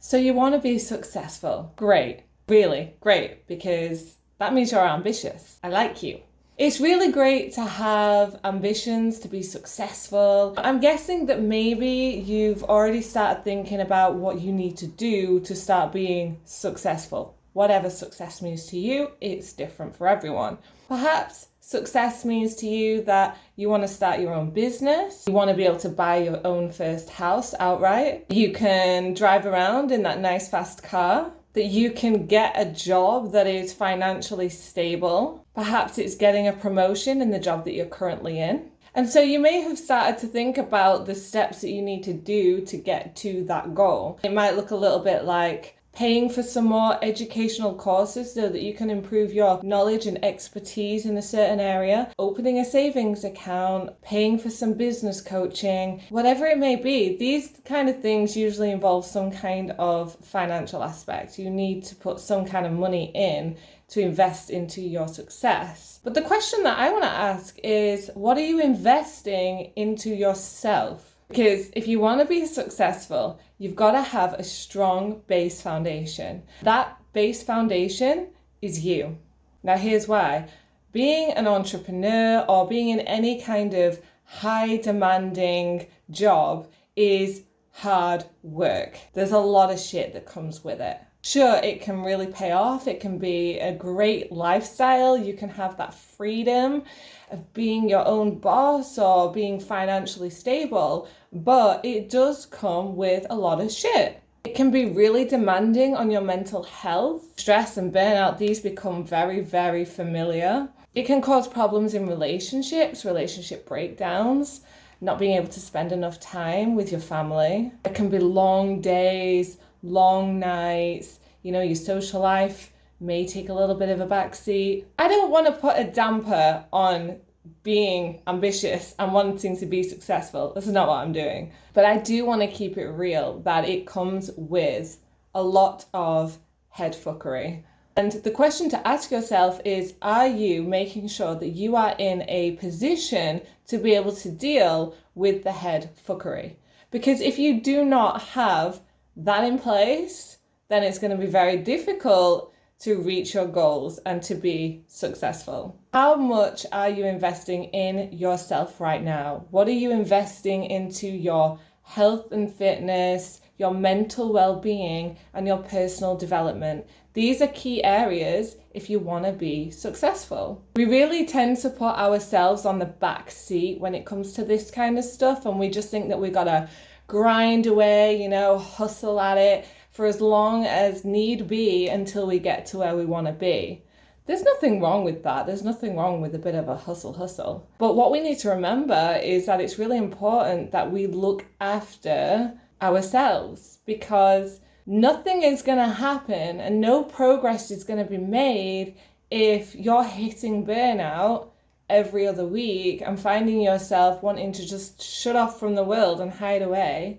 So you want to be successful. Great. Really great, because that means you're ambitious. I like you. It's really great to have ambitions to be successful. I'm guessing that maybe you've already started thinking about what you need to do to start being successful. Whatever success means to you, it's different for everyone. Perhaps success means to you that you want to start your own business. You want to be able to buy your own first house outright. You can drive around in that nice fast car. That you can get a job that is financially stable. Perhaps it's getting a promotion in the job that you're currently in. And so you may have started to think about the steps that you need to do to get to that goal. It might look a little bit like paying for some more educational courses so that you can improve your knowledge and expertise in a certain area, opening a savings account, paying for some business coaching, whatever it may be. These kind of things usually involve some kind of financial aspect. You need to put some kind of money in to invest into your success. But the question that I want to ask is, what are you investing into yourself? Because if you want to be successful, you've got to have a strong base foundation. That base foundation is you. Now, here's why. Being an entrepreneur or being in any kind of high demanding job is hard work. There's a lot of shit that comes with it. Sure, it can really pay off. It can be a great lifestyle. You can have that freedom of being your own boss or being financially stable, but it does come with a lot of shit. It can be really demanding on your mental health. Stress and burnout, these become very, very familiar. It can cause problems in relationships, relationship breakdowns, not being able to spend enough time with your family. It can be long days, long nights, your social life may take a little bit of a backseat. I don't want to put a damper on being ambitious and wanting to be successful. This is not what I'm doing. But I do want to keep it real that it comes with a lot of head fuckery. And the question to ask yourself is, are you making sure that you are in a position to be able to deal with the head fuckery? Because if you do not have that in place, then it's going to be very difficult to reach your goals and to be successful. How much are you investing in yourself right now? What are you investing into your health and fitness, your mental well-being, and your personal development? These are key areas if you want to be successful. We really tend to put ourselves on the back seat when it comes to this kind of stuff, and we just think that we gotta grind away, hustle at it for as long as need be until we get to where we want to be. There's nothing wrong with that. There's nothing wrong with a bit of a hustle. But what we need to remember is that it's really important that we look after ourselves, because nothing is going to happen and no progress is going to be made if you're hitting burnout every other week and finding yourself wanting to just shut off from the world and hide away.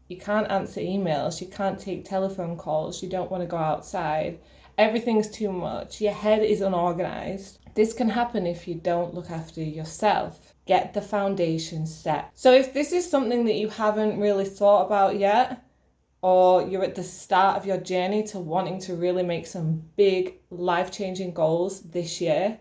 You can't answer emails, you can't take telephone calls, you don't want to go outside. Everything's too much, your head is unorganized. This can happen if you don't look after yourself. Get the foundation set. So if this is something that you haven't really thought about yet, or you're at the start of your journey to wanting to really make some big life-changing goals this year,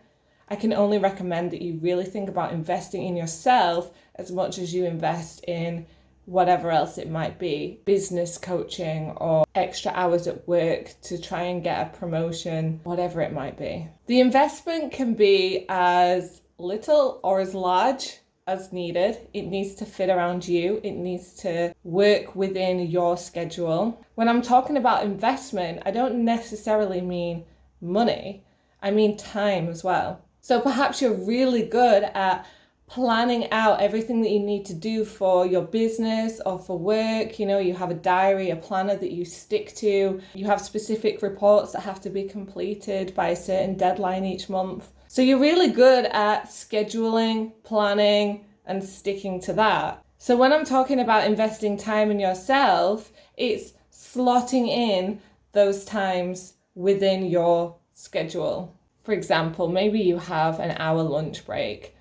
I can only recommend that you really think about investing in yourself as much as you invest in whatever else it might be, business coaching or extra hours at work to try and get a promotion, whatever it might be. The investment can be as little or as large as needed. It needs to fit around you. It needs to work within your schedule. When I'm talking about investment, I don't necessarily mean money. I mean time as well. So perhaps you're really good at planning out everything that you need to do for your business or for work. You have a diary, a planner that you stick to. You have specific reports that have to be completed by a certain deadline each month. So you're really good at scheduling, planning, and sticking to that. So when I'm talking about investing time in yourself, it's slotting in those times within your schedule. For example, maybe you have an hour lunch break.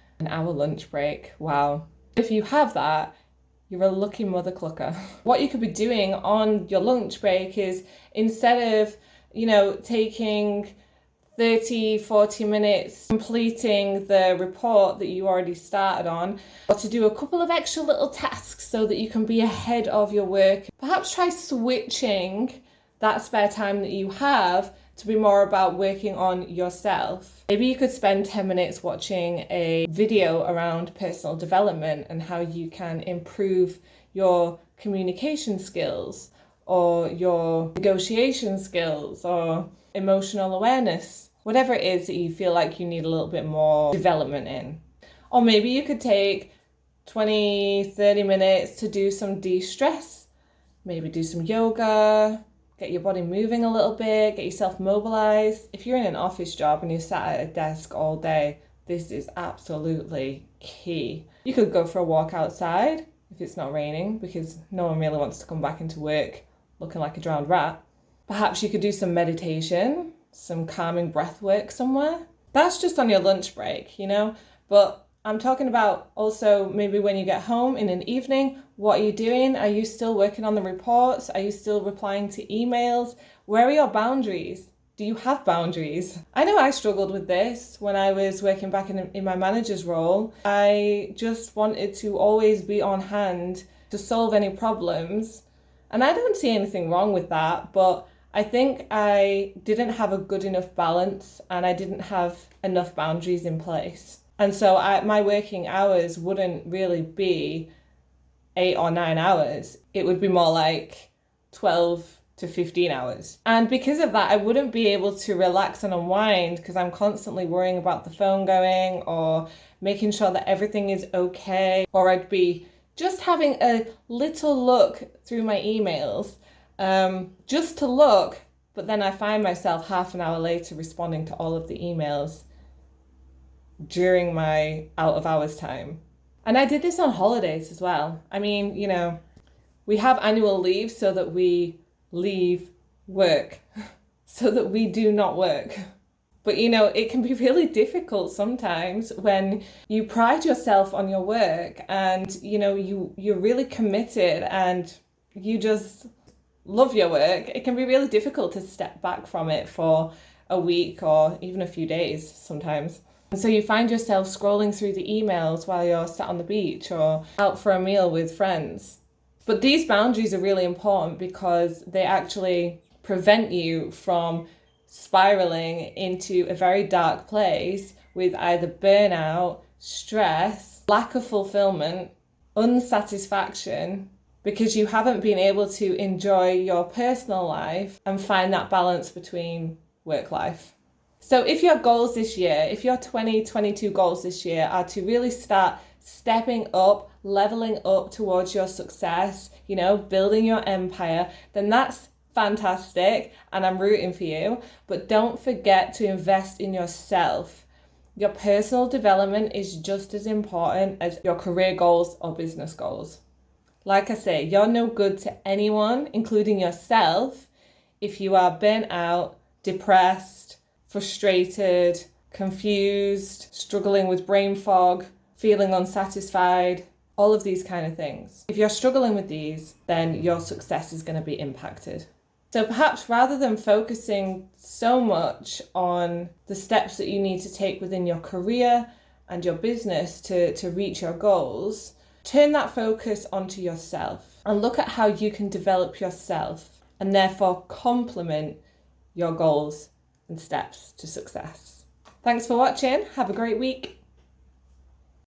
Wow. If you have that, You're a lucky mother clucker. What you could be doing on your lunch break is, instead of, taking 30, 40 minutes completing the report that you already started on, or to do a couple of extra little tasks so that you can be ahead of your work. Perhaps try switching that spare time that you have to be more about working on yourself. Maybe you could spend 10 minutes watching a video around personal development and how you can improve your communication skills, or your negotiation skills, or emotional awareness, whatever it is that you feel like you need a little bit more development in. Or maybe you could take 20, 30 minutes to do some de-stress, maybe do some yoga, get your body moving a little bit, get yourself mobilized. If you're in an office job and you're sat at a desk all day, this is absolutely key. You could go for a walk outside if it's not raining, because no one really wants to come back into work looking like a drowned rat. Perhaps you could do some meditation, some calming breath work somewhere. That's just on your lunch break, But I'm talking about also maybe when you get home in an evening, what are you doing? Are you still working on the reports? Are you still replying to emails? Where are your boundaries? Do you have boundaries? I know I struggled with this when I was working back in my manager's role. I just wanted to always be on hand to solve any problems. And I don't see anything wrong with that, but I think I didn't have a good enough balance, and I didn't have enough boundaries in place. And so my working hours wouldn't really be 8 or 9 hours. It would be more like 12 to 15 hours. And because of that, I wouldn't be able to relax and unwind, because I'm constantly worrying about the phone going, or making sure that everything is okay, or I'd be just having a little look through my emails, just to look, but then I find myself half an hour later responding to all of the emails during my out of hours time. And I did this on holidays as well. I mean, we have annual leave so that we leave work, so that we do not work. But it can be really difficult sometimes when you pride yourself on your work, and you're really committed and you just love your work. It can be really difficult to step back from it for a week or even a few days sometimes. And so you find yourself scrolling through the emails while you're sat on the beach or out for a meal with friends. But these boundaries are really important, because they actually prevent you from spiraling into a very dark place with either burnout, stress, lack of fulfillment, unsatisfaction, because you haven't been able to enjoy your personal life and find that balance between work life. So if your goals this year, if your 2022 goals this year are to really start stepping up, leveling up towards your success, building your empire, then that's fantastic, and I'm rooting for you. But don't forget to invest in yourself. Your personal development is just as important as your career goals or business goals. Like I say, you're no good to anyone, including yourself, if you are burnt out, depressed, frustrated, confused, struggling with brain fog, feeling unsatisfied, all of these kind of things. If you're struggling with these, then your success is going to be impacted. So perhaps rather than focusing so much on the steps that you need to take within your career and your business to reach your goals, turn that focus onto yourself and look at how you can develop yourself and therefore complement your goals and steps to success. Thanks for watching. Have a great week.